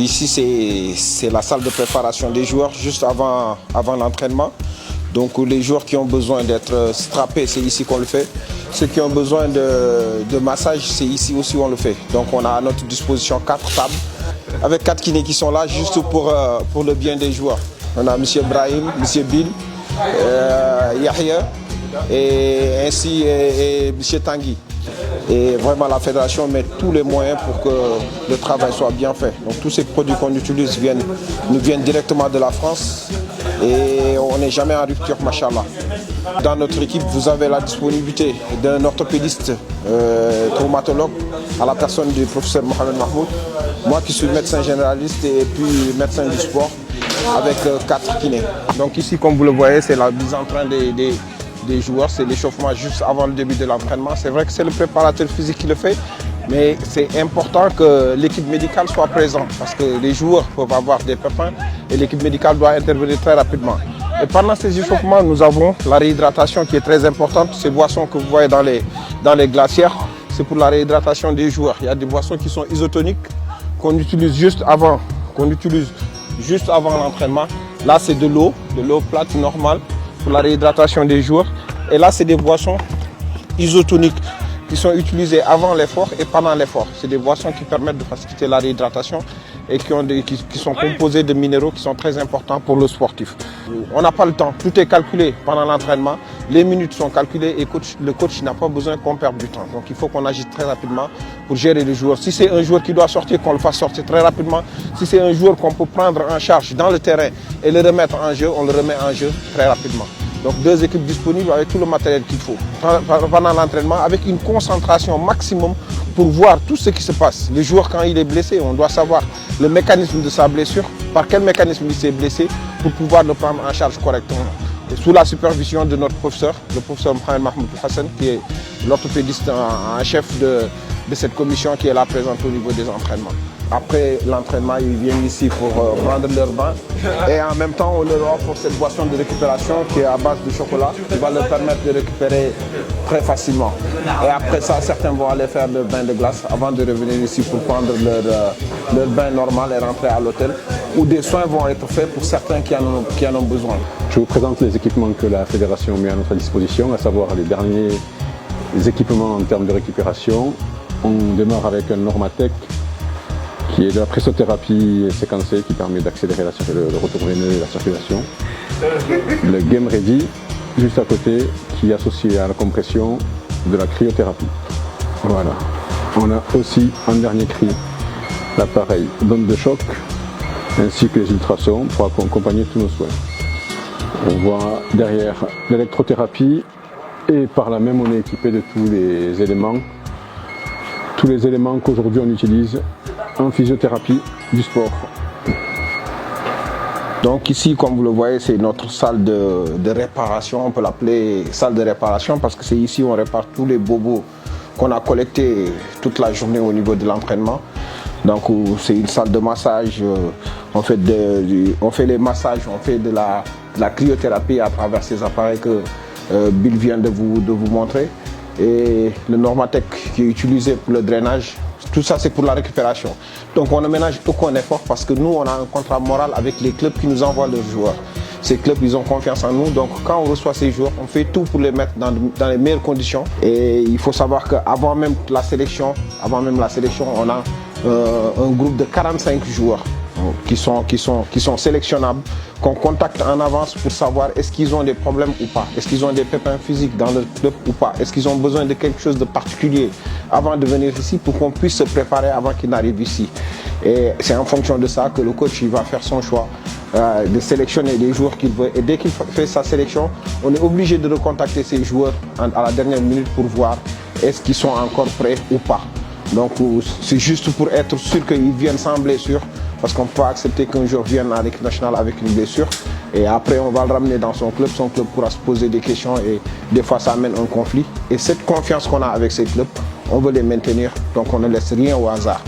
ici, c'est la salle de préparation des joueurs juste avant l'entraînement. Donc les joueurs qui ont besoin d'être strappés, c'est ici qu'on le fait. Ceux qui ont besoin de massage, c'est ici aussi on le fait. Donc on a à notre disposition 4 tables avec 4 kinés qui sont là juste pour le bien des joueurs. On a M. Brahim, M. Bill, Yahya et ainsi et M. Tanguy. Et vraiment la fédération met tous les moyens pour que le travail soit bien fait. Donc tous ces produits qu'on utilise nous viennent directement de la France et on n'est jamais en rupture, machallah. Dans notre équipe, vous avez la disponibilité d'un orthopédiste traumatologue à la personne du professeur Mohamed Mahmoud. Moi qui suis médecin généraliste et puis médecin du sport avec 4 kinés. Donc ici, comme vous le voyez, c'est la mise en train des joueurs, c'est l'échauffement juste avant le début de l'entraînement. C'est vrai que c'est le préparateur physique qui le fait, mais c'est important que l'équipe médicale soit présente parce que les joueurs peuvent avoir des pépins et l'équipe médicale doit intervenir très rapidement. Et pendant ces échauffements, nous avons la réhydratation qui est très importante. Ces boissons que vous voyez dans les glacières, c'est pour la réhydratation des joueurs. Il y a des boissons qui sont isotoniques qu'on utilise juste avant l'entraînement. Là, c'est de l'eau plate normale pour la réhydratation des joueurs. Et là, c'est des boissons isotoniques qui sont utilisées avant l'effort et pendant l'effort. C'est des boissons qui permettent de faciliter la réhydratation et qui sont composées de minéraux qui sont très importants pour le sportif. On n'a pas le temps, tout est calculé pendant l'entraînement, les minutes sont calculées et le coach n'a pas besoin qu'on perde du temps. Donc il faut qu'on agisse très rapidement pour gérer les joueurs. Si c'est un joueur qui doit sortir, qu'on le fasse sortir très rapidement. Si c'est un joueur qu'on peut prendre en charge dans le terrain et le remettre en jeu, on le remet en jeu très rapidement. Donc 2 équipes disponibles avec tout le matériel qu'il faut pendant l'entraînement, avec une concentration maximum pour voir tout ce qui se passe. Le joueur, quand il est blessé, on doit savoir le mécanisme de sa blessure, par quel mécanisme il s'est blessé pour pouvoir le prendre en charge correctement. Et sous la supervision de notre professeur, le professeur Mohamed Mahmoud Hassan, qui est l'orthopédiste en chef de cette commission qui est là présente au niveau des entraînements. Après l'entraînement, ils viennent ici pour prendre leur bain et en même temps, on leur offre cette boisson de récupération qui est à base de chocolat qui va leur permettre de récupérer très facilement. Et après ça, certains vont aller faire leur bain de glace avant de revenir ici pour prendre leur bain normal et rentrer à l'hôtel où des soins vont être faits pour certains qui en ont besoin. Je vous présente les équipements que la fédération met à notre disposition, à savoir les derniers équipements en termes de récupération. On démarre avec un Normatec qui est de la pressothérapie séquencée qui permet d'accélérer le retour veineux et la circulation. Le Game Ready, juste à côté, qui est associé à la compression de la cryothérapie. Voilà. On a aussi en dernier cri l'appareil d'onde de choc ainsi que les ultrasons pour accompagner tous nos soins. On voit derrière l'électrothérapie et par là même on est équipé de tous les éléments qu'aujourd'hui on utilise en physiothérapie du sport. Donc ici, comme vous le voyez, c'est notre salle de réparation. On peut l'appeler salle de réparation parce que c'est ici où on répare tous les bobos qu'on a collectés toute la journée au niveau de l'entraînement. Donc c'est une salle de massage. On fait les massages, on fait de la cryothérapie à travers ces appareils que Bill vient de vous montrer. Et le Normatec qui est utilisé pour le drainage. Tout ça, c'est pour la récupération. Donc, on ne ménage aucun effort parce que nous, on a un contrat moral avec les clubs qui nous envoient leurs joueurs. Ces clubs, ils ont confiance en nous. Donc, quand on reçoit ces joueurs, on fait tout pour les mettre dans les meilleures conditions. Et il faut savoir qu'avant même la sélection, on a un groupe de 45 joueurs qui sont sélectionnables, qu'on contacte en avance pour savoir est-ce qu'ils ont des problèmes ou pas, est-ce qu'ils ont des pépins physiques dans le club ou pas, est-ce qu'ils ont besoin de quelque chose de particulier avant de venir ici pour qu'on puisse se préparer avant qu'ils n'arrivent ici. Et c'est en fonction de ça que le coach il va faire son choix de sélectionner les joueurs qu'il veut. Et dès qu'il fait sa sélection, on est obligé de recontacter ces joueurs à la dernière minute pour voir est-ce qu'ils sont encore prêts ou pas. Donc c'est juste pour être sûr qu'ils viennent sans blessure, parce qu'on peut accepter qu'un joueur vienne à l'équipe nationale avec une blessure et après on va le ramener dans son club pourra se poser des questions et des fois ça amène un conflit. Et cette confiance qu'on a avec ces clubs, on veut les maintenir, donc on ne laisse rien au hasard.